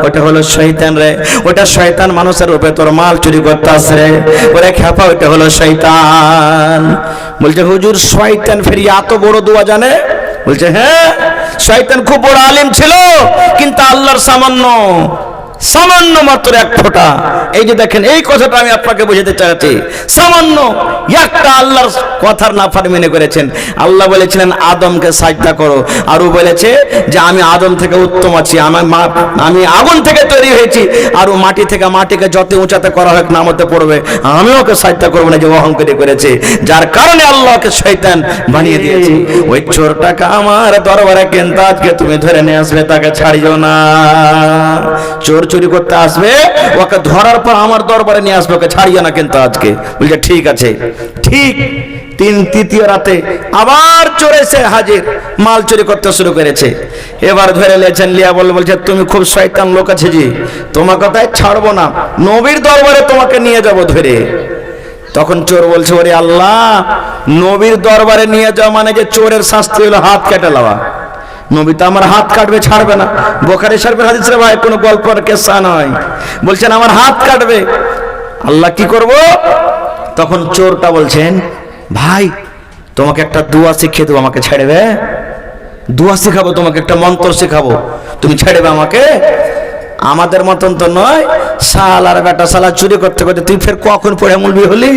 ওটা হলো শয়তান রে, ওটা শয়তান মানুষের রূপে তোর মাল চুরি করতে আসে রে, ওরে খেপা ওটা হলো শয়তান। বলছে হুজুর শয়তান ফেরি এত বড় দোয়া জানে? বলছে হ্যাঁ, শয়তান খুব বড় আলিম ছিল, কিন্তু আল্লাহর সামান্য মাত্র এক ফোঁটা। এই যে দেখেন, এই কথাটা আমি আপনাকে বোঝাতে চাচ্ছি, সামান্য একটা আল্লাহর কথার নাফরমানি করেছেন। আল্লাহ বলেছিলেন আদমকে সাজদা করো, আর ও বলেছে যে আমি আদম থেকে উত্তম আছি, আমি আগুন থেকে তৈরি হয়েছি, আর ও মাটি থেকে, মাটিকে যত উঁচাতে করা হোক নামতে পড়বে, আমি ওকে সাজদা করবো না, যে অহংকারী করেছে, যার কারণে আল্লাহকে শয়তান বানিয়ে দিয়েছে। ওই চোরটাকে আমার দরবারে কিন্তু আজকে তুমি ধরে নিয়ে আসবে, তাকে ছাড়িও না। চোর চুরি করতে আসবে, ওকে ধরার পর আমার দরবারে নিয়ে আসবে, ওকে ছাড়িও না কিন্তু আজকে। বলছে ঠিক আছে। ঠিক তৃতীয় রাতে আবার চোর এসে হাজির, মাল চুরি করতে শুরু করেছে। এবার ধরে নিয়েছেন, লিয়া বলছে তুমি খুব শয়তান লোক আছে জি, তোমার কথায় ছাড়বো না, নবীর দরবারে তোমাকে নিয়ে যাব ধরে। তখন চোর বলছে ওরে আল্লাহ, নবীর দরবারে নিয়ে যাওয়া মানে যে চোরের শাস্তি হলো হাত কেটে লওয়া। নবী তো আমার হাত কাটবে, ছাড়বে না। বুখারী শরীফের হাদিস রে ভাই, কোনো গল্পের কিসসা নয়। বলছেন আমার হাত কাটবে, আল্লাহ কি করব? তখন চোরটা বলছেন ভাই তোমাকে একটা দোয়া শিখিয়ে দেবো, আমাকে ছেড়েবে? দোয়া শেখাবো তোমাকে, একটা মন্ত্র শেখাবো, তুমি ছেড়েবে আমাকে? আমাদের মতন তো নয়, শালার বেটা শালা চুরি করতে করতে তুই ফের কখন পড়ে মুলবি হলি,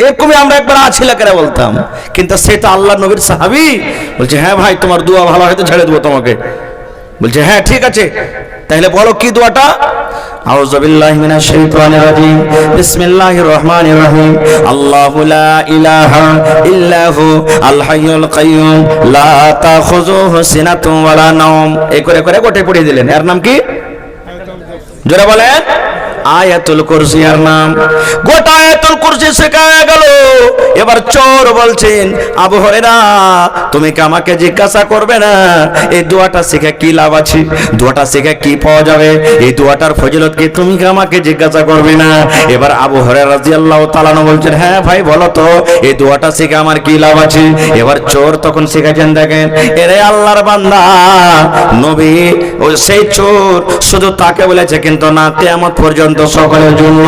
এরকমই আমরা একবার আছি লোকেরা বলতাম, কিন্তু সেটা আল্লাহ নবীর সাহাবী। বলছে হ্যাঁ ভাই তোমার দোয়া ভালো হয়তো ছেড়ে দেবো তোমাকে। বলছে হ্যাঁ ঠিক আছে, তাহলে বলো কি দোয়াটা? আউযু বিল্লাহি মিনাশ শাইতানির রাজিম, বিসমিল্লাহির রহমানির রহিম, আল্লাহু লা ইলাহা ইল্লাহু আল হাইয়ুল কাইয়্যুম লা তাখুযুহু সিনাতুন ওয়ালা নাওম। এই করে করে গোটে পড়ে দিলেন। এর নাম কি? জোরে বলেন। আয়াতুল কুরসি এর নাম। গোটা আয়াতুল কুরসি শেখায়া গেল। এবার চোর বলছেন আবু হুরায়রা তুমি কি আমাকে জিজ্ঞাসা করবে না এই দোয়াটা শিখে কি লাভ আছে, দোয়াটা শিখে কি পাওয়া যাবে, এই দোয়াটার ফজিলত কি, তুমি কি আমাকে জিজ্ঞাসা করবে না? এবার আবু হুরায়রা রাদিয়াল্লাহু তাআলা বলছেন হ্যাঁ ভাই বলো তো এই দোয়াটা শিখে আমার কি লাভ আছে। এবার চোর তখন শিখেছেন, দেখেন এরে আল্লাহর বান্দা নবী, ওই সেই চোর শুধু তাকে বলেছে কিন্তু না কিয়ামত পর্যন্ত সকলের জন্য।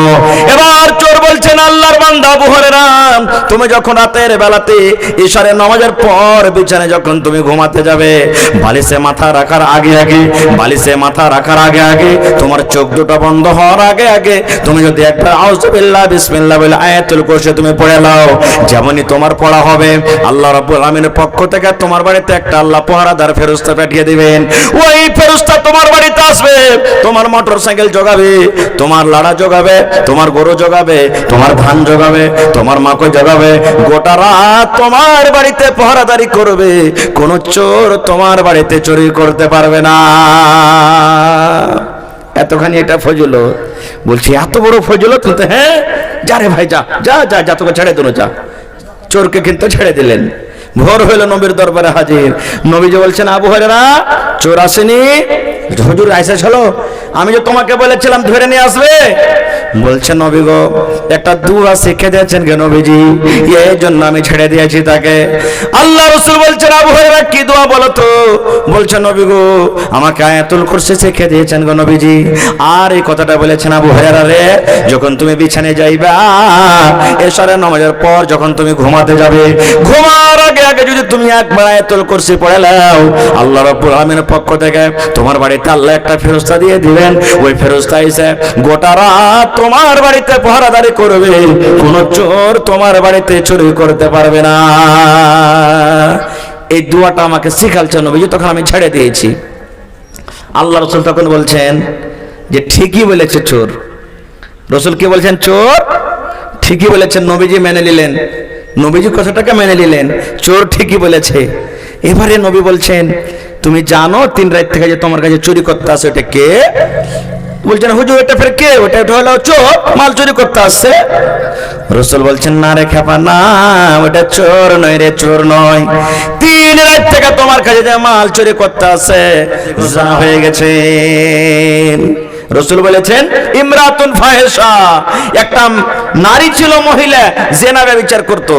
এবার চোর বলছেন আল্লাহর বান্দা আবু হুরায়রা তুমি যখন রাতের বেলাতে ইশারের নামাজের পর বিছানায় যখন তুমি ঘুমাতে যাবে, বালিশে মাথা রাখার আগে আগে, বালিশে মাথা রাখার আগে আগে, তোমার চোখ দুটো বন্ধ হওয়ার আগে আগে তুমি যদি একবার আউযু বিল্লাহ বিসমিল্লাহ বলে আয়াতুল কুরসি তুমি পড়ে নাও, যেমনই তোমার পড়া হবে আল্লাহ রাব্বুল আলামিনের পক্ষ থেকে তোমার বাড়িতে একটা আল্লাহ পাহারাদার ফেরেশতা পাঠিয়ে দিবেন। ওই ফেরেশতা তোমার বাড়িতে আসবে, তোমার মোটরসাইকেল জোগাবে, তোমার লাড়া জোগাবে, তোমার গরু জোগাবে, তোমার ধান জোগাবে, তোমার মাকড় জোগাবে, গোটা রাত তোমার বাড়িতে পাহারাদারি করবে, কোন চোর তোমার বাড়িতে চুরি করতে পারবে না। এতখানি এটা ফজিলত। বলছি এত বড় ফজিলত? হ্যাঁ যা রে ভাই যা যা যা যা, তোকে ছেড়ে দিল, যা। চোরকে কিন্তু ছেড়ে দিলেন। ভোর হইল, নবীর দরবারে হাজির। নবীজি বলছেন আবু হুরায়রা চোর আসেনি? হুজুর এসেছিল, আমি যে তোমাকে বলেছিলাম ধরে নিয়ে আসবে। বলছে নবী গো একটা দোয়া শিখে দিয়েছেন গে নবীজি, এই জন্য আমি ছেড়ে দিয়েছি তাকে। আল্লাহ রাসূল বলছেন আবু হুরায়রা কি দোয়া বলো তো? বলছে নবী গো আমাকে আয়াতুল কুরসি শিখে দিয়েছেন গো নবীজি। আর এই কথাটা বলেছেন আবু হুরায়রা রে, যখন তুমি বিছানায় যাইবা এশারের নামাজের পর যখন তুমি ঘুমাতে যাবে, ঘুমার আগে আগে যদি তুমি একবার আয়াতুল কুরসি পড়ে নাও, আল্লাহ রাব্বুল আলামিনের পক্ষ থেকে তোমার বাড়িতে আল্লাহ একটা ফেরেশতা দিয়ে দিবেন। ওই ফেরেশতা এসে গোটা রাত তোমার বাড়িতে পাহারাদারি করবে, কোন চোর তোমার বাড়িতে চুরি করতে পারবে না। এই দোয়াটা আমাকে শিখালছেন নবীজি, তখন আমি ছেড়ে দিয়েছি। আল্লাহ রাসূল তখন বলছেন যে ঠিকই বলেছে চোর। রাসূল কি বলছেন? চোর ঠিকই বলেছেন। নবীজি মেনে নিলেন, নবীজি কথাটাকে মেনে নিলেন, চোর ঠিকই বলেছে। এবারে নবী বলছেন তুমি জানো 3 রাত থেকে যে তোমার কাছে চুরি করতে আসে ওটা কে? বলছেন হুজুর এটা ফের কে? ওটা হলো চোর, মাল চুরি করতে আসছে। রাসূল বলছেন না রে খেপা না, ওটা চোর নয় রে, চোর নয়। 3 রাত থেকে তোমার কাছে যে মাল চুরি করতে আসে জানা হয়ে গেছে। রাসূল বলেছেন ইমরাতুন ফাহিশা, একটা নারী ছিল, মহিলা জেনা ব্যভিচার করত,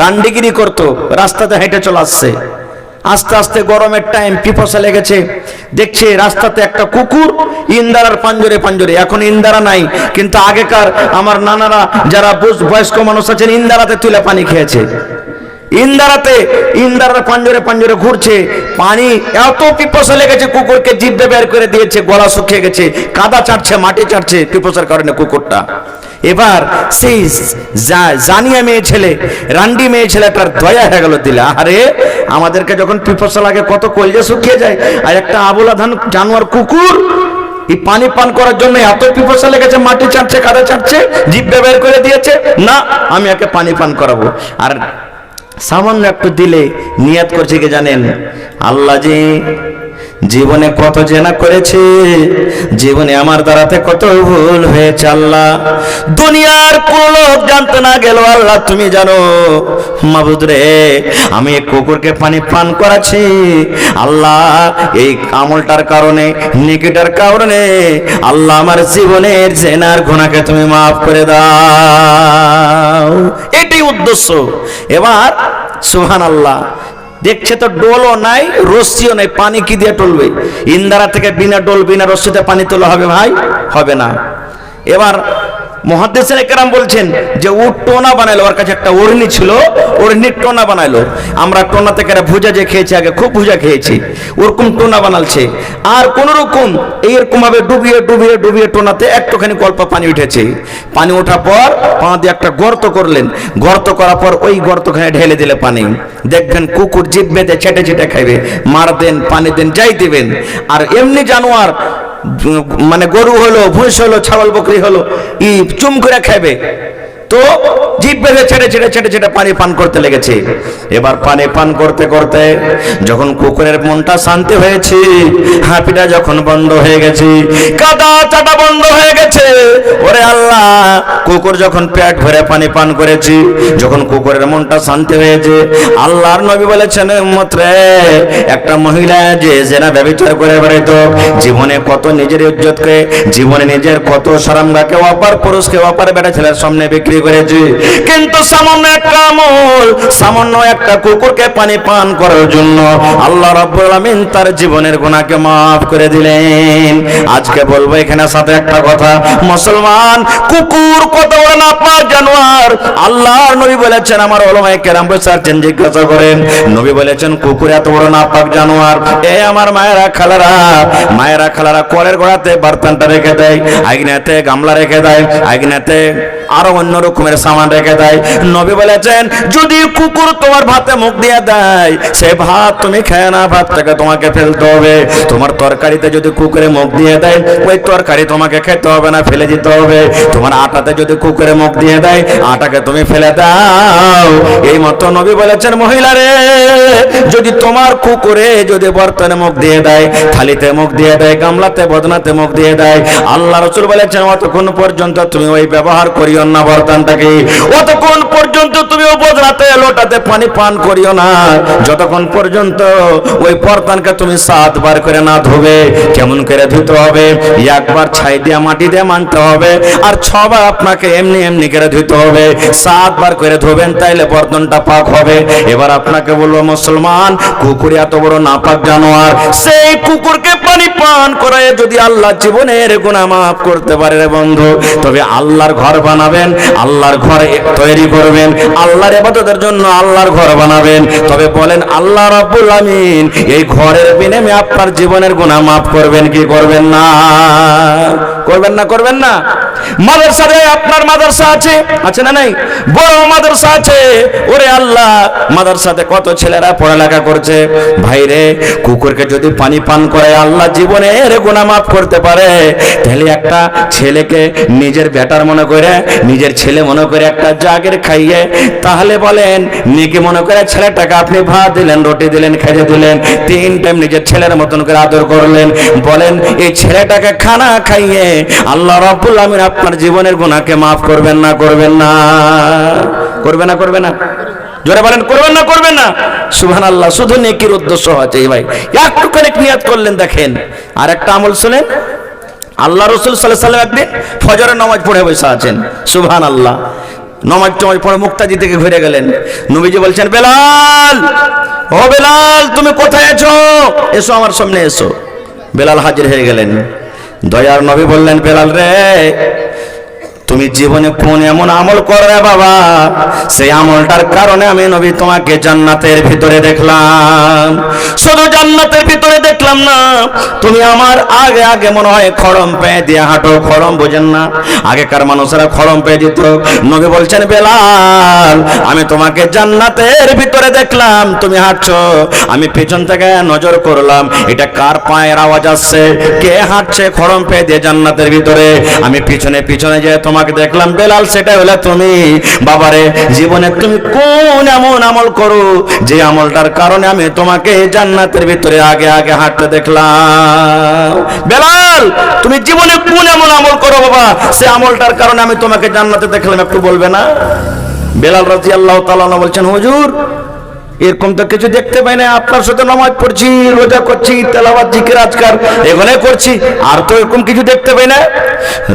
রান্ডিগিরি করত, রাস্তাতে হেঁটে চলে আসছে। আস্তে আস্তে গরমের টাইম, পিপাসা লেগেছে, দেখছে রাস্তাতে একটা কুকুর ইন্দারার পাঞ্জরে পাঞ্জরে। এখন ইন্দারা নাই, কিন্তু আগেকার আমার নানারা যারা বয়স্ক মানুষ আছেন ইন্দারাতে তুলে পানি খেয়েছে। ইন্দারার পাঞ্জরে পাঞ্জরে ঘুরছে, পানি এত পিপাসা লেগেছে কুকুরকে জিভে বের করে দিয়েছে, গলা শুকিয়ে গেছে, কাদা চাটছে, মাটি চাটছে পিপাসার কারণে কুকুরটা। এবার সেই জানিয়া মেয়ে ছেলে, রান্ডি মেয়ে ছেলেটার দয়া হয়ে গেল দিলে, আরে আমাদেরকে যখন পিপাসা লাগে কত কলজে শুকিয়ে যায়, আর একটা আবলা জানোয়ার কুকুর এই পানি পান করার জন্য এত পিপাসা লেগেছে, মাটি চাটছে, কাদা চাটছে, জিভে বের করে দিয়েছে, না আমি একে পানি পান করাবো। আর সামান্য একটু দিলে নিয়াত করছে কি জানেন, আল্লাহ যে জীবনে কত জেনা করেছে, জীবনে আমার দ্বারাতে কত ভুল হয়েছে, আল্লাহ দুনিয়ার কোন লোক জানতে না গেল, আল্লাহ তুমি জানো। মাবুদ রে, আমি এই কুকুরকে পানি পান করাচ্ছি, আল্লাহ এই আমলটার কারণে, নেকিটার কারণে আল্লাহ আমার জীবনের জেনার গুনাহকে তুমি মাফ করে দাও। এটাই উদ্দেশ্য। এবার সুবহানাল্লাহ, দেখছে তো ডোলও নাই, রশ্মিও নাই, পানি কি দিয়ে টলবে? ইন্দারা থেকে বিনা ডোল বিনা রশ্মিতে পানি তোলা হবে ভাই? হবে না। এবার মুহাদ্দিসিনে কেরাম বলছেন যে ও টোনা বানাইলো, ওর কাছে একটা ওড়নি ছিল, ওড়নির টোনা বানাইলো। আমরা টোনা থেকে ভুজা যে খেয়েছি আগে, খুব ভুজা খেয়েছি, ওরকম টোনা বানালছে। আর কোন রকম এইরকম ভাবে ডুবিয়ে ডুবিয়ে ডুবিয়ে টোনাতে একটুখানি অল্প পানি উঠেছে। পানি ওঠার পর পা দিয়ে একটা গর্ত করলেন, গর্ত করার পর ওই গর্তখানে ঢেলে দিলে পানি। দেখবেন কুকুর জিভ বেঁধে ছেটে ছেটে খাইবে, মার দেন, পানি দেন, যাই দিবেন। আর এমনি জানোয়ার মানে গরু হলো, ভুঁস হলো, ছাগল বকরি হলো, চুম করে খাবে, তো জিভ বেঁধে ছেড়ে ছেড়ে ছেড়ে ছেড়ে পানি পান করতে লেগেছে। এবার পানি পান করতে করতে যখন কুকুরের মনটা শান্তি হয়েছে, হাঁপিটা যখন বন্ধ হয়ে গেছে, কাদা চাটা বন্ধ হয়ে গেছে, ওরে আল্লাহ কুকুর যখন পেট ভরে পানি পান করেছি, যখন কুকুরের মনটা শান্তি হয়েছে, আল্লাহর নবী বলেছেন উম্মত রে, একটা মহিলা যে জেনা ব্যভিচার করে বেড়াইতো, জীবনে কত নিজের ইজ্জতকে, জীবনে নিজের কত শরমগাকে অপার পুরুষকে অপার বেটা ছেলের সামনে বিক্রি করেছে, কিন্তু সামান্য একটা আমল, সামান্য একটা কুকুরকে পানি পান করার জন্য আল্লাহ রাব্বুল আলামিন তার জীবনের গুনাহকে maaf করে দিলেন। আজকে বলবো এখানে সাথে একটা কথা, মুসলমান কুকুর কত বড় নাপাক জানোয়ার। আল্লাহর নবী বলেছেন, আমার ওলামায়ে কেরাম বলেছেন, জিজ্ঞাসা করেন, নবী বলেছেন কুকুর এত বড় নাপাক জানোয়ার। এ আমার মায়েরা খালারা কলের গোড়াতে বার্তানটা রেখে দেয়, আইগনাতে গামলা রেখে দেয়, আইগনাতে আরো অন্য রকমের সামান রেখে দেয়। নবী বলেছেন যদি কুকুর তোমার ভাতে মুখ দিয়ে দেয়, সে ভাত তুমি খেয়ে না, ভাতটাকে তোমাকে ফেলতে হবে। তোমার তরকারিতে যদি কুকুরে মুখ দিয়ে দেয়, ওই তরকারি তোমাকে খেতে হবে না, ফেলে দিতে হবে। তোমার আটাতে যদি কুকুরে মুখ দিয়ে দেয়, আটাকে তুমি ফেলে দাও। এই মতো নবী বলেছেন, মহিলা রে, যদি তোমার কুকুরে যদি বর্তনে মুখ দিয়ে দেয়, থালিতে মুখ দিয়ে দেয়, গামলাতে বদনাতে মুখ দিয়ে দেয়, আল্লাহ রাসূল বলেছেন অতক্ষণ পর্যন্ত তুমি ওই ব্যবহার করিও না বর্তনটাকে, অতক্ষণ পর্যন্ত তুমি বদনাতে লোটাতে পানি পান করিও না, যতক্ষণ পর্যন্ত ওই বর্তনকে তুমি 7 বার করে না ধোবে। কেমন করে ধুতে হবে? একবার ছাই দিয়ে মাটি দিয়ে মানতে হবে, আর 6 বার আপনাকে এমনি এমনি করে ধুতে হবে। 7 বার করে ধোবেন, তাইলে বর্তনটা পাক হবে। এবার আপনাকে বলবো মুসলমান, কুকুর এত বড় নাপাক জানোয়ার, সেই কুকুরকে পানি পান করায় যদি আল্লাহ জীবনের গুনাহ maaf করতে পারে রে বন্ধু, তবে আল্লাহর ঘর বানাবেন, আল্লাহর ঘর তৈরি করবেন, আল্লাহর ইবাদতের জন্য আল্লাহর ঘর বানাবেন। তবে বলেন আল্লাহ রাব্বুল আমিন এই ঘরের বিনিময়ে আপনার জীবনের গুনাহ maaf করবেন কি করবেন না? করবেন না? করবেন না? মাদ্রাসাতে আপনার মাদ্রাসা আছে না নাই? বড় মাদ্রাসা আছে, ওরে আল্লাহ মাদ্রাসাতে কত ছেলেরা পড়ালেখা করছে। ভাইরে, কুকুরকে যদি পানি পান করে আল্লাহ জীবনের গুনাহ maaf করতে পারে, তাহলে একটা ছেলেকে নিজের বেটার মনে করে, নিজের ছেলে মনে করে একটা জাগের খাইয়ে, তাহলে বলেন নেকি মনে করে ছেলেটাকে আপনি ভাত দিলেন, রুটি দিলেন, খেতে দিলেন, 3 টাইম নিজের ছেলের মতন করে আদর করলেন, বলেন এই ছেলেটাকে খানা খাইয়ে আল্লাহ রাব্বুল আমিন আপনার জীবনের গুনাহকে maaf করবেন না? করবেন না? করবে না? করবে না? জোরে বলেন, করবেন না? করবেন না? সুবহানাল্লাহ। শুধু নেকির উদ্দেশ্য আছে ভাই, একটুখানি নিয়াত করলেন। দেখেন আর একটা আমল শুনেন, আল্লাহ রাসূল সাল্লাল্লাহু আলাইহি ওয়াসাল্লাম একদিন ফজরের নামাজ পড়ে বসে আছেন, সুবহানাল্লাহ। নামাজ টামাজ পড়ে মুক্তাদি থেকে ঘুরে গেলেন। নবীজি বলছেন, বেলাল, ও বেলাল, তুমি কোথায় আছো? এসো, আমার সামনে এসো। বেলাল হাজির হয়ে গেলেন। দয়ার নবী বললেন, বেলাল রে, তুমি জীবনে কোন এমন আমল করবে বাবা, সেই আমলটার কারণে আমি নবী তোমাকে জান্নাতের ভিতরে দেখলাম। শুধু জান্নাতের ভিতরে দেখলাম না, তুমি আমার আগে আগে মনে হয় খড়ম পেয়ে দিয়ে হাঁটো। খড়ম বোঝেন না? আগেকার মানুষেরা খড়ম পেয়ে দিত। নবী বলছেন, বেলাল, আমি তোমাকে জান্নাতের ভিতরে দেখলাম, তুমি হাঁটছো। আমি পেছন থেকে নজর করলাম, এটা কার পায়ের আওয়াজ আসছে, কে হাঁটছে খড়ম পেয়ে দিয়ে জান্নাতের ভিতরে। আমি পিছনে পিছনে যে তোমাকে দেখলাম বেলাল, সেটা হলো তুমি। বাবারে, জীবনে তুমি কোন এমন আমল করো যে আমলটার কারণে আমি তোমাকে জান্নাতের ভিতরে আগে আগে হাঁটতে দেখলাম? বেলাল, তুমি জীবনে কোন এমন আমল করো বাবা, সে আমলটার কারণে আমি তোমাকে জান্নাতে দেখলাম, একটু বলবে না? বেলাল রাদিয়াল্লাহু তাআলা বলছেন, হুজুর, এরকম তো কিছু দেখতে পাই না। আপনার সাথে নামাজ পড়ছি, রোজা করছি, তেলাওয়াত, জিকির, আজকার এগুলোই করছি, আর তো এরকম কিছু দেখতে পাই না।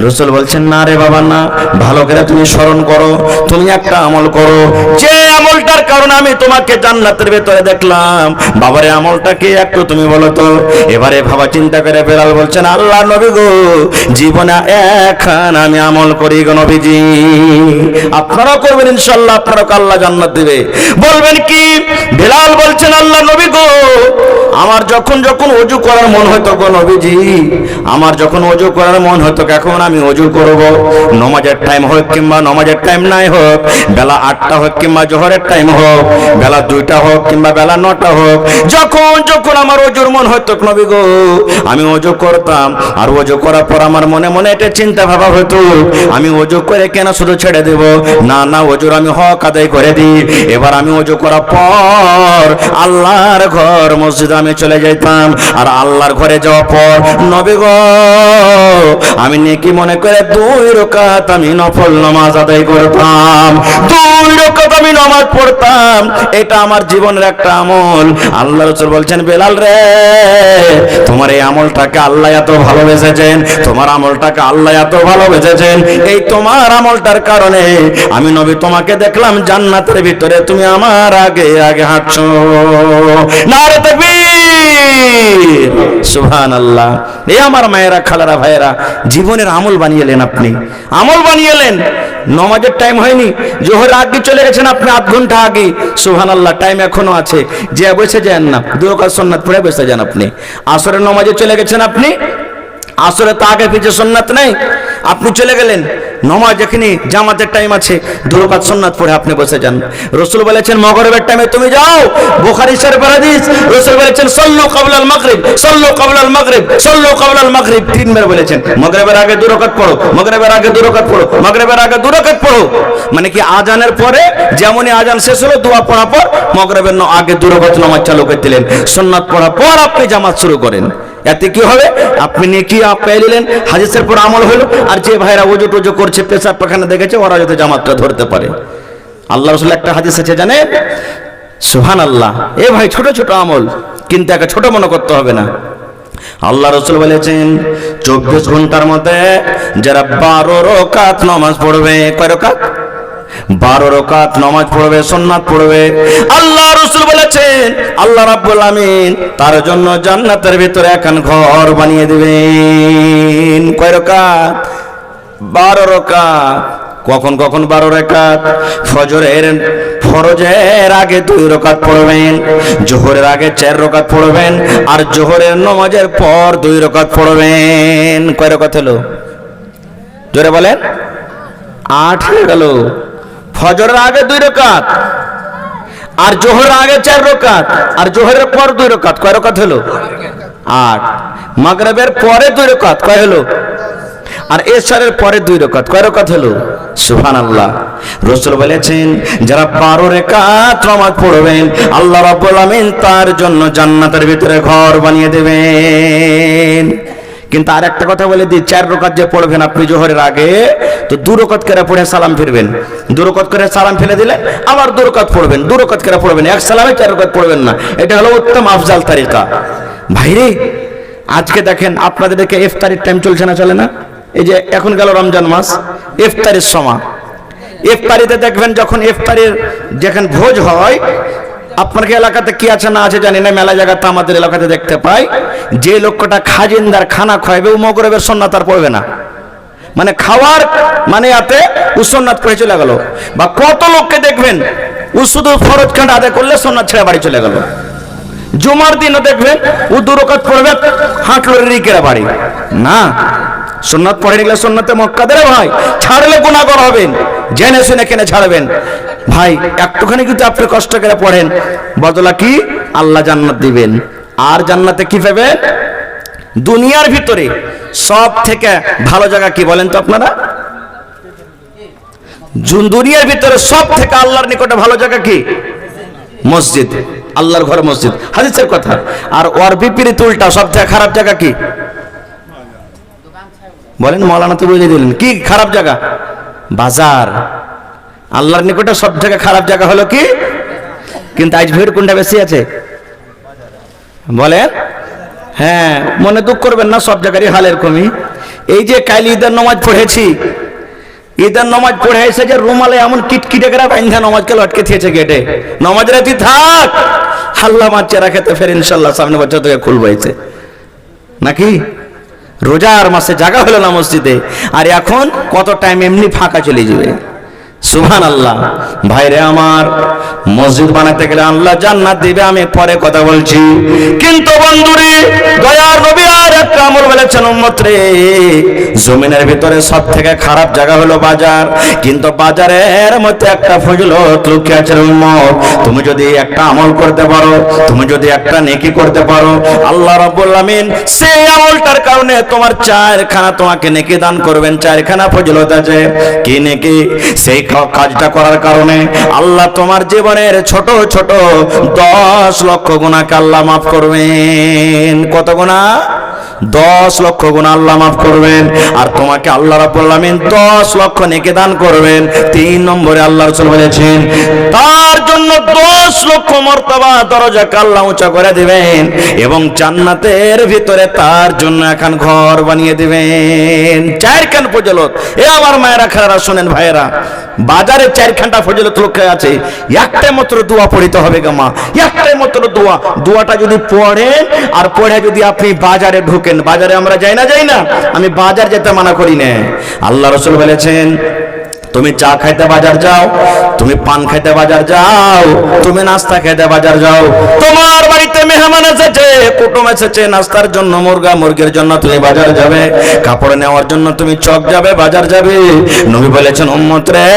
রাসূল বলছেন, না রে বাবা না, ভালো করে তুমি স্মরণ করো, তুমি একটা আমল করো, যে আমলটার কারণে আমি তোমাকে জান্নাতের ভেতরে দেখলাম। বাবারে, আমলটা কি একটু তুমি বলো তো। এবারে ভাবা চিন্তা করে বেলাল বলছেন, আল্লাহ নবী গো, জীবনে এখন আমি আমল করি গো নবীজি। আপনারাও করবেন ইনশাআল্লাহ, আপনারাও আল্লাহ জান্নাত দিবে। বলবেন কি? বেলাল বলছেন, আল্লাহ নবী গো, আমার যখন যখন ওযু করার মন হতো গো নবীজি, আমার যখন ওযু করার মন হতো, এখন আমি ওযু করব। নামাজের টাইম হোক কিংবা নামাজের টাইম নাই হোক, বেলা 8টা হোক কিংবা জোহরের টাইম হোক, বেলা 2টা হোক কিংবা বেলা 9টা হোক, যখন যখন আমার ওযুর মন হতো নবী গো, আমি ওযু করতাম। আর ওযু করার পর আমার মনে মনে এটা চিন্তা ভাবা হতো, আমি ওযু করে কেন শুধু ছেড়ে দেব? না না, ওযুর আমি হক আদায় করে দিই। এবার আমি ওযু করার পর আল্লাহর ঘর মসজিদে আমি চলে যেতাম। আর আল্লাহর ঘরে যাওয়ার পর নবী গো, আমি নেকি মনে করে 2 রাকাত আমি নফল নামাজ আদায় করতাম, 2 রাকাত আমি নামাজ পড়তাম। এটা আমার জীবনের একটা আমল। আল্লাহ রাসূল বলছেন, বেলাল রে, তোমার এই আমলটাকে আল্লাহ এত ভালোবেসেছেন, তোমার আমলটাকে আল্লাহ এত ভালোবেসেছেন, এই তোমার আমলটার কারণে আমি নবী তোমাকে দেখলাম জান্নাতের ভিতরে, তুমি আমার আগে আগে হাঁটছো। নারে তাকবীর, সুবহানাল্লাহ। এই আমার মায়েরা, খালারা, ভাইয়েরা, জীবনের আমল বানিয়েলেন আপনি, আমল বানিয়েলেন। নামাজের টাইম হয়নি, জোহর আগে চলে গেছেন আপনি, 8 ঘন্টা আগে, সুবহানাল্লাহ, টাইম এখনো আছে, যে বসে যান না, 2 রাকাত সুন্নাত পড়ে বসে যান আপনি। আসরের নামাজে চলে গেছেন আপনি, আসরে তো আগে পিছে সুন্নাত নেই, আপনি চলে গেলেন। নামাজ এখানে জামাতের টাইম আছে, 2 রাকাত সুন্নাত পড়ে আপনি বসে যান। রাসূল বলেছেন, মাগরিবের টাইমে তুমি যাও, বুখারী শরীফের হাদিস, রাসূল বলেছেন, সাল্লু ক্বাবলাল মাগরিব, সাল্লু ক্বাবলাল মাগরিব, সাল্লু ক্বাবলাল মাগরিব, 3 বার বলেছেন। মাগরিবের আগে 2 রাকাত পড়ো, মাগরিবের আগে 2 রাকাত পড়ো, মাগরিবের আগে 2 রাকাত পড়ো। মানে কি, আজানের পরে যেমনই আজান শেষ হলো, দোয়া পড়ার পর মাগরিবের আগে 2 রাকাত নামাজ চালু করে দিলেন। সুন্নাত পড়ার পর আপনি জামাত শুরু করেন। এতে কি হবে? আপনি নেকি পেয়ে নিলেন, হাদিসের পর আমল হলো। আর যে ভাইরা ওযু টোযু করছে, পেশাব পায়খানা দেখেছে, ওরা যাতে জামাতটা ধরতে পারে। আল্লাহ রাসূল একটা হাদিস আছে জানেন? সুবহানাল্লাহ। এ ভাই, ছোট ছোট আমল, কিন্তু একে ছোট মনে করতে হবে না। আল্লাহ রাসূল বলেছেন, 24 ঘন্টার মধ্যে যারা 12 রাকাত নামাজ পড়বে, কয় রাকাত? 12 রাকাত নামাজ পড়বে, সুন্নাত পড়বে, আল্লাহ রাসূল বলেছেন, আল্লাহ রাব্বুল আমিন তার জন্য জান্নাতের ভিতরে একখান ঘর বানিয়ে দিবেন। কয় রাকাত? 12 রাকাত। কখন কখন 12 রাকাত? ফরজের আগে 2 রাকাত পড়বেন, জোহরের আগে 4 রাকাত পড়বেন, আর জোহরের নামাজের পর 2 রাকাত পড়বেন। কয় রাকাত হলো? জোরে বলেন। 8 হয়ে গেল। ফজরের আগে 2 রাকাত, আর জোহরের আগে 4 রাকাত, আর জোহরের পর 2 রাকাত। কয় রাকাত হলো? 8। মাগরিবের পরে 2 রাকাত, কয় হলো? আর এশারের পরে 2 রাকাত, কয় রাকাত হলো? সুবহানাল্লাহ। রাসূল বলেছেন, যারা 12 রাকাত নামাজ পড়বেন, আল্লাহ রাব্বুল আমিন তার জন্য জান্নাতের ভিতরে ঘর বানিয়ে দেবেন। কিন্তু আর একটা কথা বলে দিই, 4 রাকাত যে পড়বেন আপনি জোহরের আগে, তো 2 রাকাত করে পড়ে সালাম ফিরবেন। 2 রাকাত করে সালাম ফেলে দিলে আবার 2 রাকাত পড়বেন, 2 রাকাত করে পড়বেন, এক সালামে 4 রাকাত পড়বেন না। এটা হলো উত্তম আফজাল তরিকা। ভাইরে, আজকে দেখেন আপনাদের ইফতারির টাইম চলছে না, চলে না? এই যে এখন গেল রমজান মাস, ইফতারের সময়, ইফতারিতে দেখবেন, যখন ইফতারির যেখানে ভোজ হয়, আপনার এলাকাতে কি আছে না আছে জানি না, মেলা জায়গাতে আমাদের এলাকাতে দেখতে পাই, যে লোকটা খাজিনদার খানা খাওয়াবে ও মগরবের সুন্নাত আর পড়বে না, মানে খাওয়ার মানে এতে ও সুন্নাত পড়ে চলে গেল। বা কত লোককে দেখবেন ও শুধু ফরজ খান্ড আদায় করলে সুন্নাত ছেড়ে বাড়ি চলে গেল। জুমার দিনও দেখবেন ও 2 রাকাত পড়বে, হাঁটলো রিকেরা বাড়ি না, সুন্নাত পড়ে গেলে সুন্নাতে মক্কাদের ভাই ছাড়লে গুনাহগার হবেন, জেনে শুনে কেনে ছাড়বেন ভাই। একটুখানি কিন্তু আপনি কষ্ট করে পড়েন, বদলা কি আল্লাহ জান্নাত দিবেন। আর জান্নাতে কি পাবেন? দুনিয়ার ভিতরে সব থেকে ভালো জায়গা কি বলেন তো আপনারা? দুনিয়ার ভিতরে সব থেকে আল্লাহর নিকটে ভালো জায়গা কি? মসজিদ, আল্লাহর ঘর মসজিদ, হাদিসের কথা। আর ওর বিপরীত উল্টা, সব থেকে খারাপ জায়গা কি বলেন? মাওলানা তো বলে দিলেন কি খারাপ জায়গা? বাজার। আল্লাহর নিকটে সব থেকে খারাপ জায়গা হলো কি? কিন্তু আজ ভিড় কোনটা বেশি আছে বলেন? হ্যাঁ, মনে দুঃখ করবেন না, সব জায়গারই হাল এরকমই। এই যে কাল ঈদের নামাজ পড়েছি, ঈদের নামাজ পড়ে এসে যে রুমালে এমন কিটকিটে করে বান্ধা নামাজকে লটকে দিয়েছে গেটে, নামাজ রাতি থাক, আল্লাহ মাচ্চেরা খেতে ফের ইনশাল্লাহ সামনে বছর থেকে খুলবো এসে নাকি। রোজার মাসে জায়গা হলো না মসজিদে, আর এখন কত টাইম এমনি ফাঁকা চলে যাবে। সুবহানাল্লাহ। ভাইরে আমার, মসজিদ বানাতে গেলে আল্লাহ জান্নাত দিবে, আমি পরে কথা বলছি। কিন্তু বন্ধুরে, দয়ার নবী আর একটা আমল বলেছেন, উম্মত রে, জমিনের ভিতরে সব থেকে খারাপ জায়গা হলো বাজার। কিন্তু বাজারের মধ্যে একটা ফজিলত লুকিয়ে আছে উম্মত। তুমি যদি একটা আমল করতে পারো, তুমি যদি একটা নেকি করতে পারো, আল্লাহ রাব্বুল আমিন সেই আমলটার কারণে তোমার 4খানা তোমাকে নেকি দান করবেন। 4খানা ফজিলত আছে। কি নেকি? সেই কাজটা করার কারণে আল্লাহ তোমার জীবনের ছোট ছোট 10 লক্ষ গুনাহকে আল্লাহ মাফ করবেন। কত গুনাহ? 10 লক্ষ গুনাহ আল্লাহ মাফ করবেন। আর তোমাকে আল্লাহ রাব্বুল আমিন 10 লক্ষ নেকি দান করবেন। 3 নম্বরে আল্লাহ রাসূল বলেছেন, তার জন্য 10 লক্ষ মর্তবা দরজাকে আল্লাহ উঁচা করে দিবেন, এবং জান্নাতের ভিতরে তার জন্য এখন ঘর বানিয়ে দিবেন। 4খান ফজিলত। এ আমার মায়েরা খারারা শুনেন ভাইয়েরা, বাজারে 4খানটা ফজিলত লক্ষ্য আছে। একটাই মাত্র দোয়া পড়িতে হবে গো মা, একটাই মাত্র দোয়া। দোয়াটা যদি পড়েন আর পড়ে যদি আপনি বাজারে ঢোকেন, বাজারে আমরা যাই না, আমি বাজার যেতে মানা করি না। আল্লাহ রাসূল বলেছেন, তুমি চা খাইতে বাজার যাও, তুমি পান খাইতে বাজার যাও, তুমি নাস্তা খাইতে বাজার যাও, তোমার বাড়িতে মেহমান এসেছে, কুটুম এসেছে, নাস্তার জন্য মুরগা মুরগির জন্য তুমি বাজার যাবে, কাপড় নেওয়ার জন্য তুমি চক যাবে, বাজার যাবে। নবী বলেছেন, উম্মত রে,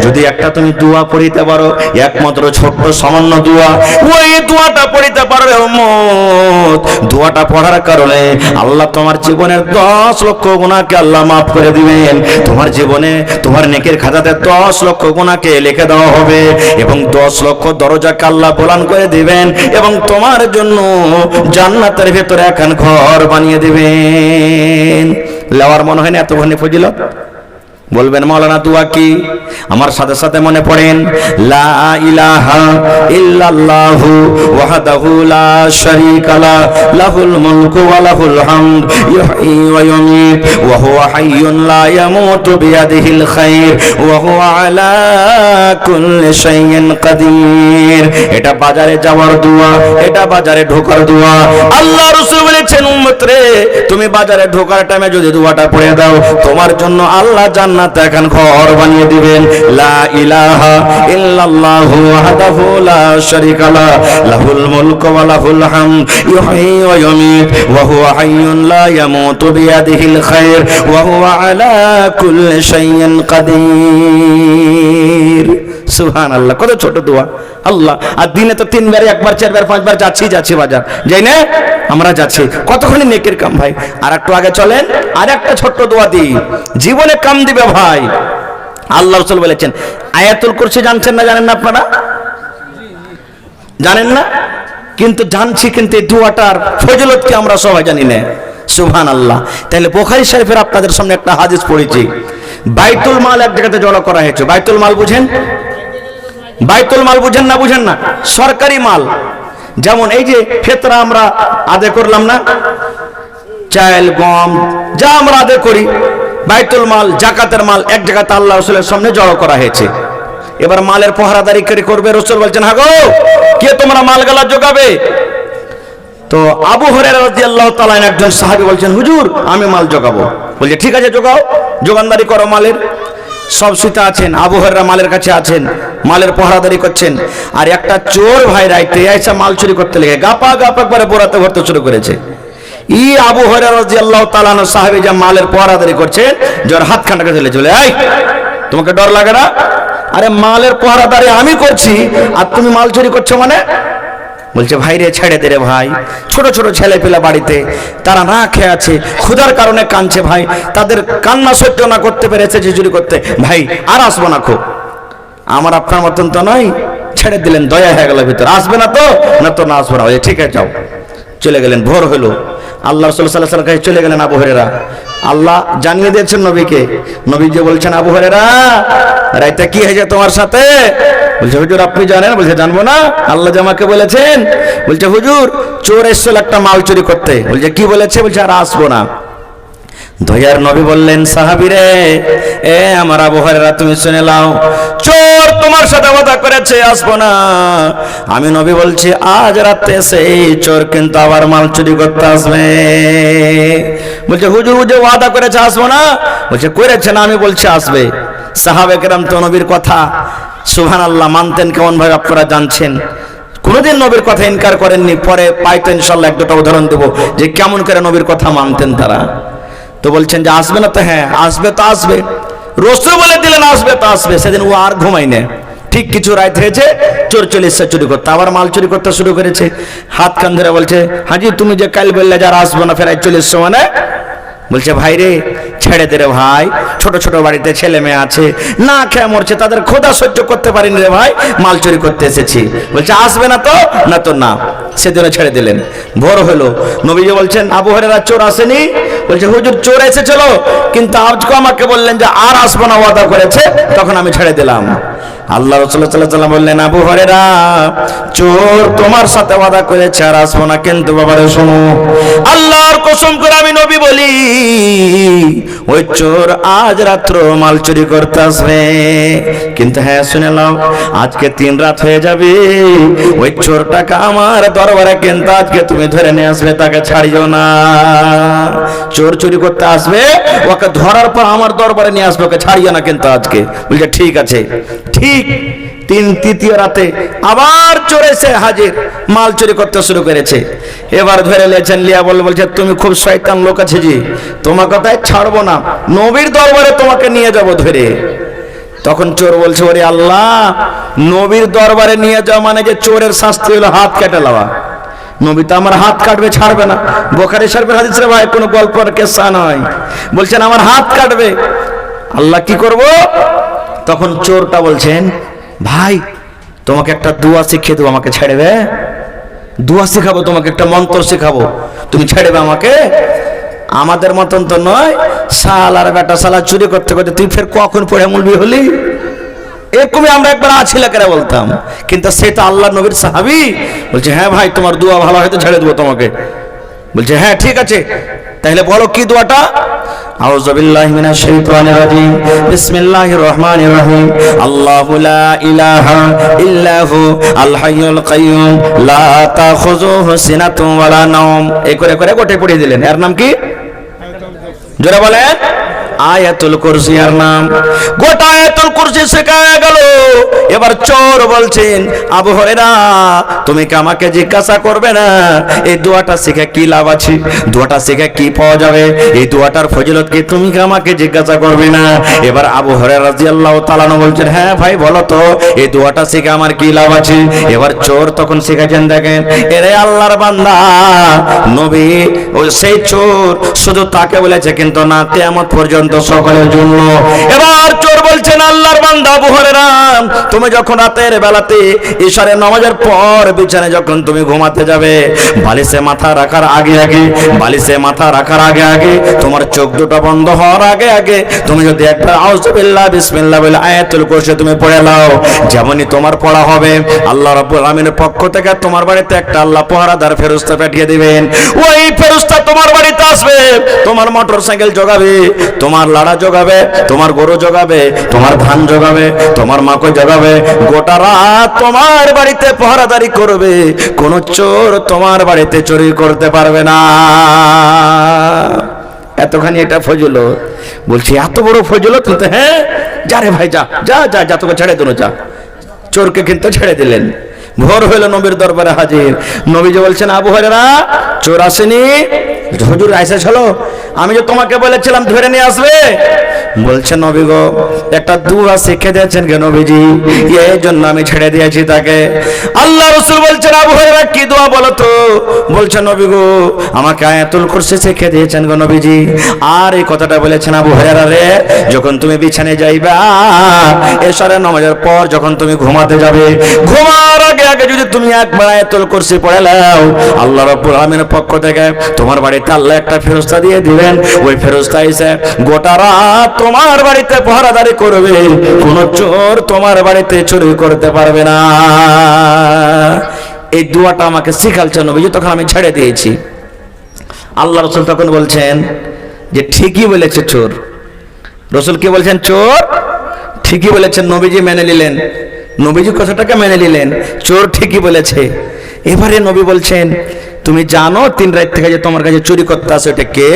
যদি একটা তুমি দোয়া পড়িতে পারো, একমাত্র ছোট্ট সামান্য দোয়া, ওই দোয়াটা পড়িতে পারো উম্মত, দোয়াটা পড়ার কারণে আল্লাহ তোমার জীবনের 10 লক্ষ গুনাহকে আল্লাহ মাফ করে দিবেন। তোমার জীবনে তোমার নেকের খাতাতে 10 লক্ষ গুনাহকে লিখে দেওয়া হবে, এবং 10 লক্ষ দরজাকে আল্লাহ প্রদান করে দিবেন, এবং তোমার জন্য জান্নাতের ভিতরে এখন ঘর বানিয়ে দিবেন। লেওয়ার মনে হয় না এতখানি ফজিলত? বলবেন মাওলানা দোয়া কি? আমার সাথে সাথে মনে পড়েন, লা ইলাহা ইল্লাল্লাহু ওয়াহদাহু লা শারীকা লা, লাহুল মুলকু ওয়া লাহুল হামদ, ইউহয়ী ওয়া ইউমীত ওয়া হুয়া হাইয়্যুন লা ইয়ামুতু বিয়াদিহিল খায়র ওয়া হুয়া আলা কুল্লি শাইইন কাদির। এটা বাজারে যাওয়ার দোয়া, এটা বাজারে ঢোকার দোয়া। আল্লাহ রাসূল বলেছেন, উম্মত রে, তুমি বাজারে ঢোকার টাইমে যদি দোয়াটা পড়ে দাও, তোমার জন্য আল্লাহ জান্নাত এখন ঘর বানিয়ে দিবেন। লা ইলাহা ইল্লাল্লাহু ওয়াহদাহু লা শারীকা লা, লাহুল মুলকু ওয়া লাহুল হামদ, ইউহয়ী ওয়া ইউমীত ওয়া হুয়া হাইয়্যুন লা ইয়ামুতু বিয়াদিহিল খায়র ওয়া হুয়া আলা কুল্লি শাইইন কাদির। সুবহানাল্লাহ, কত ছোট দোয়া। আল্লাহ, আর দিনে তো 3 বার, 1 বার, 4 বার, 5 বার যাচ্ছি বাজার, যাই না? আমরা যাচ্ছি, কতখানি নেকের কাম ভাই। আর একটু আগে চলেন, আর একটা ছোট্ট দোয়া দিই, জীবনে কাম দিবে ভাই। আল্লাহ রাসূল বলেছেন, আয়াতুল কুরসি জানছেন না? জানেন না আপনারা? জানেন না? কিন্তু জানছি, কিন্তু এই দোয়াটার ফজিলত কি আমরা সবাই জানি না। সুবহানাল্লাহ। তাহলে বুখারী শরীফের আপনাদের সামনে একটা হাদিস পড়েছি। বাইতুল মাল এক জায়গাতে জড়ো করা হয়েছে। বাইতুল মাল বুঝেন? বাইতুল মাল বুঝেন না? বুঝেন না? সরকারি মাল। যেমন এই যে ফিতরা আমরা আদায় করলাম না, চাল গম যা আমরা আদায় করি, বাইতুল মাল, জাকাতের মাল এক জায়গাতে আল্লাহ রাসূলের সামনে জড়ো করা হয়েছে। এবার মালের পহরাদারি করবে। রাসূল বলছেন, হ্যাঁ গো, কে তোমরা মালগালা জোগাবে? তো আবু হুরায়রা রাদিয়াল্লাহু তাআলা একজন সাহাবী বলছেন, হুজুর আমি মাল জোগাবো। বলছে ঠিক আছে, জোগাও, যোগানদারি করো মালের। সব শুতে আছেন, আবু হুরায়রা মালের কাছে আছেন, মালের পহরাদারি করছেন। আর একটা চোর ভাই রাইতে এসে মাল চুরি করতে লেগে গাপা গাপা করে বোরাতে ভরতে শুরু করেছে। আবু হুরায়রা রাদিয়াল্লাহু তাআলা সাহাবী যে মালের পহরাদারি করছে, যার হাত খানটাকে ধরে চলে, এই তোমাকে ডর লাগে না? আরে মালের পহরাদারি আমি করছি আর তুমি মাল চুরি করছো মানে? বলছে ভাই রে, ছেড়ে দে রে ভাই, ছোট ছোট ছেলে পেলে বাড়িতে, তারা না খেয়ে আছে, ক্ষুধার কারণে কাঁদছে ভাই, তাদের কান্না সহ্য না করতে পেরেছে যে চুরি করতে। ভাই আর আসবো না, খো আমার আপনার মতন তো নয়। ছেড়ে দিলেন, দয়া হয়ে গেল ভিতরে, আসবে না তো? না তো না আসবো না। ঠিক আছে যাও। চলে গেলেন। ভোর হলো, আল্লাহ রাসূল সাল্লাল্লাহু আলাইহি ওয়াসাল্লাম কাছে চলে গেলেন আবু হুরায়রা। আল্লাহ জানিয়ে দিয়েছেন নবীকে। নবী যে বলছেন, আবু হুরায়রা রাইতে কি হয়েছে তোমার সাথে? বলছে হুজুর আপনি জানেন? বলছে জানবো না, আল্লাহ যে আমাকে বলেছেন। বলছে হুজুর চোর এসেছিল একটা মাল চুরি করতে। বলছে কি বলেছে? বলছে আর আসবো না। দয়ার নবী বললেন, সাহাবীরে, এ আমার আবু হুরায়রা তুমি শুনে নাও, চোর তোমার সাথে ওয়াদা করেছে আসবো না। আমি নবী বলছি আজ রাতে সেই চোর কিন্তু আবার মাল চুরি করতে আসবে। বলছে হুজুর যে ওয়াদা করেছে আসবো না? বলছে করেছে না, আমি বলছি আসবে। সাহাবে কেরাম তো নবীর কথা সুবহানাল্লাহ মানতেন কেমন ভাবে আপনারা জানছেন। কোনদিন নবীর কথা ইনকার করেননি। পরে পাইতো ইনশাআল্লাহ এক দুটো উদাহরণ দেবো যে কেমন করে নবীর কথা মানতেন তারা। তো বলছেন যে আসবে না? তো হ্যাঁ আসবে, তো আসবে। রাসূল বলে দিলেন আসবে তো আসবে। সেদিন ও আর ঘুমাই না। ঠিক কিছু রাত হয়েছে, চোর চলে এসেছে চুরি করতে, আবার মাল চুরি করতে শুরু করেছে। হাত কান ধরে বলছে, হাজি তুমি যে কাল বললে যারা আসবো না, ফেরাই চলে এসছো মানে? বলছে ভাই রে, ছেড়ে দে রে ভাই, ছোট ছোট বাড়িতে ছেলে মেয়ে আছে, না খেয়ে মরছে, তাদের ক্ষুধা সহ্য করতে পারিনি রে ভাই, মাল চুরি করতে এসেছি। বলছে আসবে না তো? না তো না। সেদিনও ছেড়ে দিলেন। ভোর হলো, নবীজি বলছেন আবু হুরায়রা চোর আসেনি? বলছে হুজুর চোর এসেছিল, কিন্তু আজকে আমাকে বললেন যে আর আসবো না, ওয়াদা করেছে, তখন আমি ছেড়ে দিলাম। আল্লাহ রাসূল সাল্লাল্লাহু আলাইহি ওয়াসাল্লাম বললেন, আবু হুরায়রা চোর তোমার সাথে ওয়াদা করেছে আর আসবো না, কিন্তু বাবারে শোনো, আল্লাহর কসম করে আমি নবী বলি, ওই চোর আজ রাত্র মাল চুরি করতে আসবে। কিন্তু হ্যাঁ শুনে নাও, আজকে 3 রাত হয়ে যাবে, ওই চোরটাকে আমার দরবারে কিন্তু আজকে তুমি ধরে নিয়ে আসবে, তাকে ছাড়িও না। চোর চুরি করতে আসবে, ওকে ধরার পর আমার দরবারে নিয়ে আসবে, ওকে ছাড়িও না কিন্তু আজকে। বলছে ঠিক আছে। ঠিক তৃতীয় রাতে আবার চোর এসে হাজির, মাল চুরি করতে শুরু করেছে। এবার ধরে নিয়েছেন, লিয়া বলছে তুমি খুব শয়তান লোক আছে জি, তোমার কথায় ছাড়বো না, নবীর দরবারে তোমাকে নিয়ে যাব ধরে। তখন চোর বলছে, ওরে আল্লাহ, নবীর দরবারে নিয়ে যাওয়া মানে যে চোরের শাস্তি হলো হাত কেটে লওয়া। নবী তো আমার হাত কাটবে, ছাড়বে না। বুখারী শরীফের হাদিস রে ভাই, কোনো গল্পের কিসসা নয়। বলছেন আমার হাত কাটবে, আল্লাহ কি করব? তখন চোরটা বলছেন, ভাই তোমাকে একটা দোয়া শিখিয়ে দেবো, আমাকে ছেড়েবে? দোয়া শেখাবো তোমাকে, একটা মন্ত্র শেখাবো, তুমি ছেড়েবে আমাকে? আমাদের মতন তো নয়, শালার বেটা শালা চুরি করতে করতে তুই ফের কখন পড়ে মুলবি হলি, এরকমই আমরা একবার আছি লেকেরা বলতাম। কিন্তু সে তো আল্লাহ নবীর সাহাবী। বলছে হ্যাঁ ভাই তোমার দোয়া ভালো হয়তো ছেড়ে দেবো তোমাকে। বলছে হ্যাঁ ঠিক আছে, তাহলে বলো কি দোয়াটা? আউযু বিল্লাহি মিনাশ শাইতানির রাজিম, বিসমিল্লাহির রহমানির রহিম, আল্লাহু লা ইলাহা ইল্লাহু আল হাইয়ুল কাইয়ুম লা তাখুযুহু সিনাতুন ওয়ালা নাওম। এই করে করে গোটে পড়ে দিলেন। এর নাম কি? জোরে বলেন। আয়াতুল কুরসি এর নাম। গোটা আয়াতুল কুরসি শেখায়া গেল। এবার চোর বলছেন, আবু হুরায়রা তুমি কি আমাকে জিজ্ঞাসা করবে না এই দোয়াটা শিখে কি লাভ আছে, দোয়াটা শিখে কি পাওয়া যাবে, এই দোয়াটার ফজিলত কি, তুমি কি আমাকে জিজ্ঞাসা করবে না? এবার আবু হুরায়রা রাদিয়াল্লাহু তাআলা বলছেন, হ্যাঁ ভাই বলো তো এই দোয়াটা শিখে আমার কি লাভ আছে। এবার চোর তখন শিখেছেন, দেখেন এরে আল্লাহর বান্দা নবী, ওই সেই চোর শুধু তাকে বলেছে কিন্তু না, কিয়ামত পর্যন্ত সকলের জন্য। এবার চোর বলছেন, আল্লাহর বান্দা আবু হুরায়রা তুমি যখন রাতের বেলাতে ইশারের নামাজের পর বিছানায় যখন তুমি ঘুমাতে যাবে, বালিশে মাথা রাখার আগে আগে, বালিশে মাথা রাখার আগে আগে, তোমার চোখ দুটো বন্ধ হওয়ার আগে আগে তুমি যদি একটা আউযু বিল্লাহ বিসমিল্লাহ বলে আয়াতুল কুরসি তুমি পড়ে নাও, যেমনই তোমার পড়া হবে আল্লাহ রাব্বুল আমিনের পক্ষ থেকে তোমার বাড়িতে একটা আল্লাহ পাহারাদার ফেরেশতা পাঠিয়ে দিবেন। ওই ফেরেশতা তোমার বাড়িতে আসবে, তোমার মোটরসাইকেল জোগাবে, তোমার তোমার লাড়া জোগাবে, তোমার গরু জোগাবে, তোমার ধান জোগাবে, তোমার মাকে জোগাবে, গোটা রাত তোমার বাড়িতে পহরাদারি করবে, কোন চোর তোমার বাড়িতে চুরি করতে পারবে না। এতখানি এটা ফজিলত। বলছি এত বড় ফজিলত? হ্যাঁ, যা রে ভাই, যা যা যা যা, তোকে ছেড়ে দিল, যা। চোরকে কিন্তু ছেড়ে দিলেন। ভোর হইল, নবীর দরবারে হাজির। নবীজি বলছেন, আবু হুরায়রা, চোর আসেনি? হুজুর এসেছিল, আমি যে তোমাকে বলেছিলাম ধরে নিয়ে আসবে। বলছে, নবী গো, একটা দোয়া শিখে দিয়েছেন কে নবীজি, এই জন্য আমি ছেড়ে দিয়েছি তাকে। আল্লাহ রাসূল বলছেন, আবু হুরায়রা কি দোয়া বলো তো? বলছে, নবী গো, আমাকে আয়াতুল কুরসি শিখে দিয়েছেন গো নবীজি। আর এই কথাটা বলেছেন, আবু হুরায়রা রে, যখন তুমি বিছানায় যাইবা, এশারের নামাজের পর যখন তুমি ঘুমাতে যাবে, ঘুমার আগে আগে যদি তুমি একবার আয়াতুল কুরসি পড়ে নাও, আল্লাহ রাব্বুল আলামিনের পক্ষ থেকে তোমার বাড়িতে আল্লাহ একটা ফেরেশতা দিয়ে দিবেন। ওই ফেরেশতা এসে গোটা রাত তোমার বাড়িতে পহরাদারি করবে, কোন চোর তোমার বাড়িতে চুরি করতে পারবে না। এই দোয়াটা আমাকে শিখালছেন নবীজি, তখন আমি ছেড়ে দিয়েছি। আল্লাহ রাসূল তখন বলছেন যে ঠিকই বলেছে চোর। রাসূল কি বলছেন? চোর ঠিকই বলেছেন। নবীজি মেনে নিলেন, নবীজি কথাটাকে মেনে নিলেন, চোর ঠিকই বলেছে। এবারে নবী বলছেন, তুমি জানো 3 রাত থেকে যে তোমার কাছে চুরি করতে আসে, এটা কে?